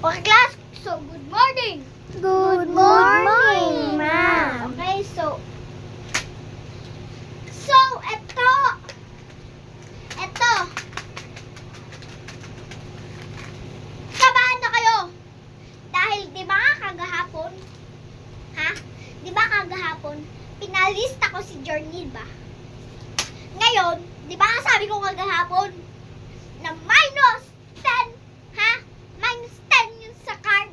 Okay, class. So, good morning. Good morning, ma'am. Okay, so, eto. Kabahan na kayo. Dahil, di ba kagahapon? Di ba kagahapon? Pinalista ko si Jornil ba? Ngayon, di ba sabi ko kagahapon? Na minus 10, minus 10 yung sa card,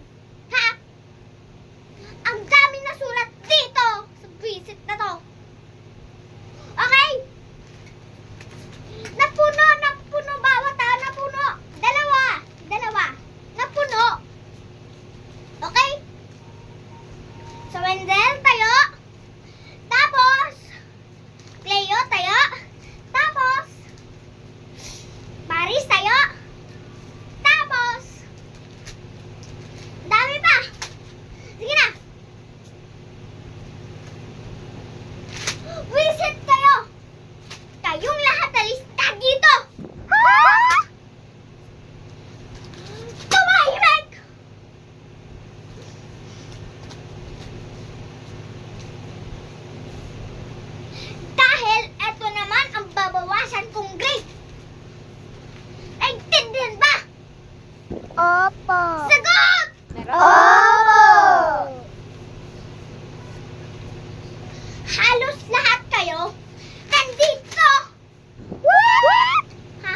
ang dami na sulat dito sa visit na to. Okay? Napuno bawat napuno. Dalawa. Napuno. Okay? So, Wendell, tayo. Tapos, Cleo, tayo. Tapos, Paris, tayo. Tapos, dami pa. Sige na. Visit kayo. Kayong lahat alista dito. Tumahimik. Dahil eto naman ang babawasan kong grade. Naintindihan ba? Opo. Sagot! Opo. Halos lahat kayo nandito. Ha?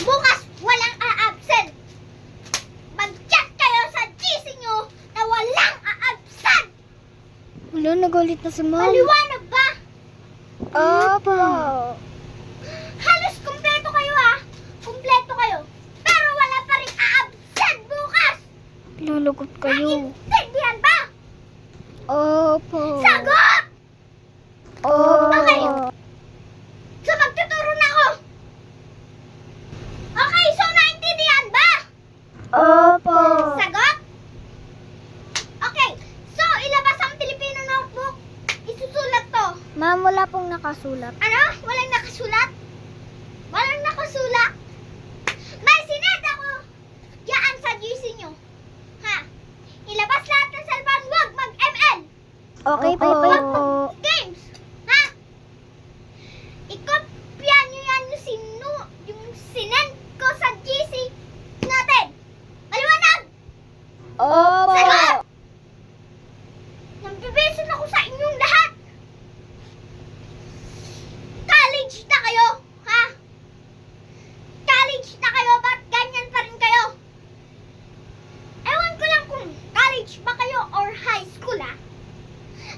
Bukas walang a-absent. Mag-chat kayo sa GC nyo na walang a-absent. Wala, nagalit na si ma'am. Maliwanag ba? Opo. Halos kumpleto kayo Kumpleto kayo. Pero wala pa rin a-absent bukas. Lulugot kayo. Naintindihan ba? Opo. Sagot! Opo. Okay. So magtuturo na ako. Okay, so naintindihan ba? Opo. Sagot? Okay, so ilabas ang Filipino notebook. Isusulat to. Ma'am, wala pong nakasulat. Ano? Walang nakasulat? Walang nakasulat? May sinend ako. Diyan sa GC nyo. Ilabas lahat ng cellphone. Huwag mag-ML. Okay po. Games. Ikopya nyo yan yung sinend ko sa GC natin. Maliwanag? Opo. Sagot! Nambibisin ako sa inyong lahat. College na kayo, College na kayo, ba't ganyan pa rin kayo? Ewan ko lang kung college ba kayo or high school,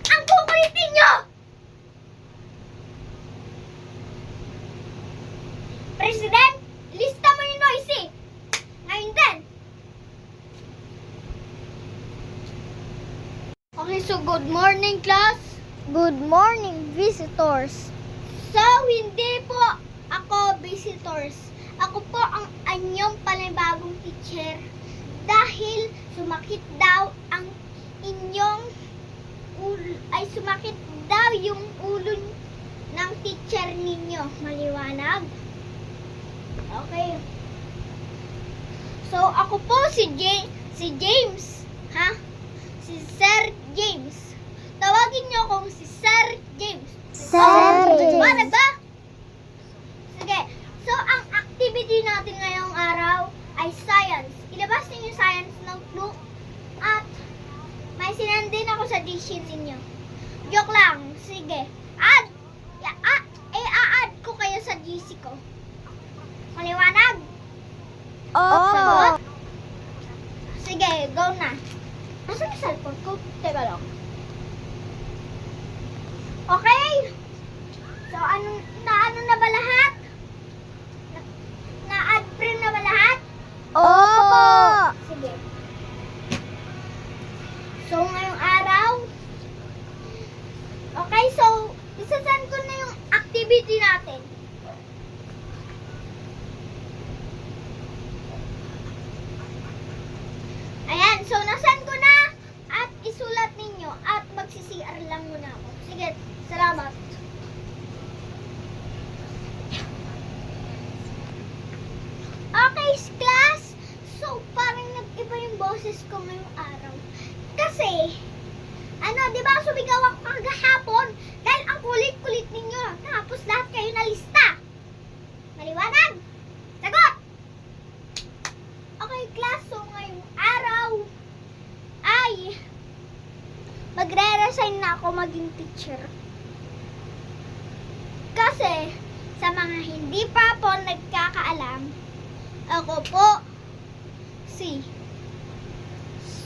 Ang kukulitin nyo! President, lista mo yung noisy. Ngayon din. Okay, so good morning, class. Good morning, visitors. So, hindi po ako visitors. Ako po ang anyong panibagong teacher. Dahil sumakit daw ang inyong sumakit daw yung ulo ng teacher ninyo. Maliwanag? Okay. So, ako po si James. Si Sir James. Tawagin niyo akong si Sir James. Sir James. Maliwanag ba? Sige. So, ang activity natin ngayong araw ay science. Ilabas niyo yung science notebook at may sinend din ako sa GC ninyo. Joke lang. Sige. I-add ko kayo sa GC ko. Maliwanag? Opo. Sige, go na. Nasaan yung cellphone ko? Teka lang. Okay? So, ano na ba lahat? Na-add print na ba lahat? Opo. Sige. So, ngayong araw, okay, so, isasend ko na yung activity natin. Ayan, so, nasend ko na at isulat ninyo at magsi-CR lang muna ako. Sige, salamat. class ko ngayong araw. Kasi, di ba sumigaw ako kagahapon? Dahil ang kulit-kulit ninyo. Tapos lahat kayo nalista. Maliwanag? Sagot! Okay, class. So, ngayong araw ay magre-resign na ako maging teacher. Kasi, sa mga hindi pa po nagkakaalam, ako po si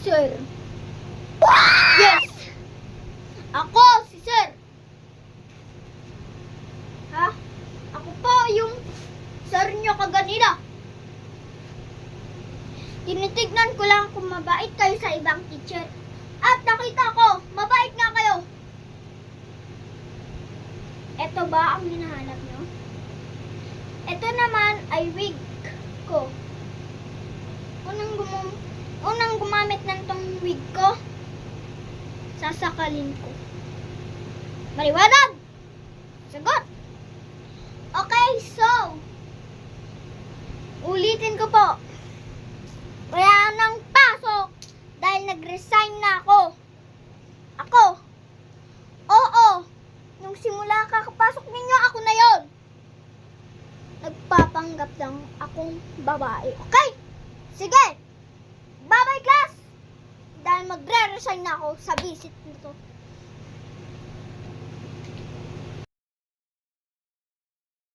Sir. Yes! Ako si Sir. Ha? Ako po yung Sir nyo kaganina. Tinitignan ko lang kung mabait kayo sa ibang teacher. At nakita ko, mabait nga kayo. Ito ba ang hinahanap nyo? Ito naman ay wig ko. Unang gumamit ng tong wig ko, sasakalin ko. Maliwanag! Sagot! Okay, so, ulitin ko po. Wala nang pasok dahil nag-resign na ako. Ako. Oo. Nung simula kakapasok ninyo, ako na yon. Nagpapanggap lang akong babae. Okay? Sige. Bye-bye, class. Dahil magre-resign na ako sa visit nito.